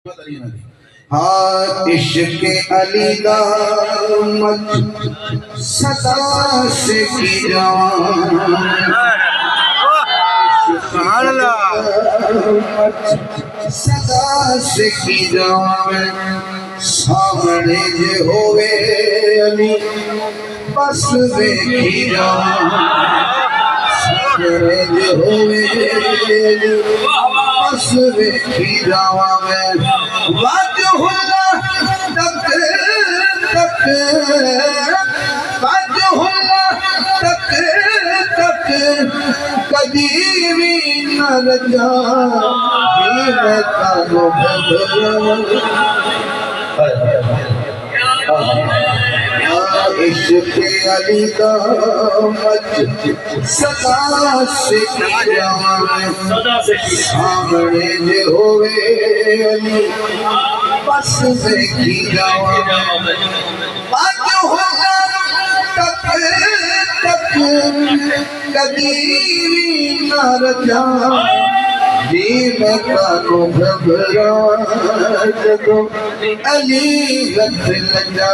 हाँ इश्क अली दा मत सदा से की सदा से की सामने जे होवे अली बस देखी सामने जे होवे अली बस देखी जावा मैं वाजहुल्ला तक तक वाजहुल्ला तक तक कदी भी न रजा मैं तारो इश्क अली का मत सदा से सामने जे होवे अली बस देखी जावा तक तक कदी न रजा जी मैं तारो घबरा जदों अली रख लजा।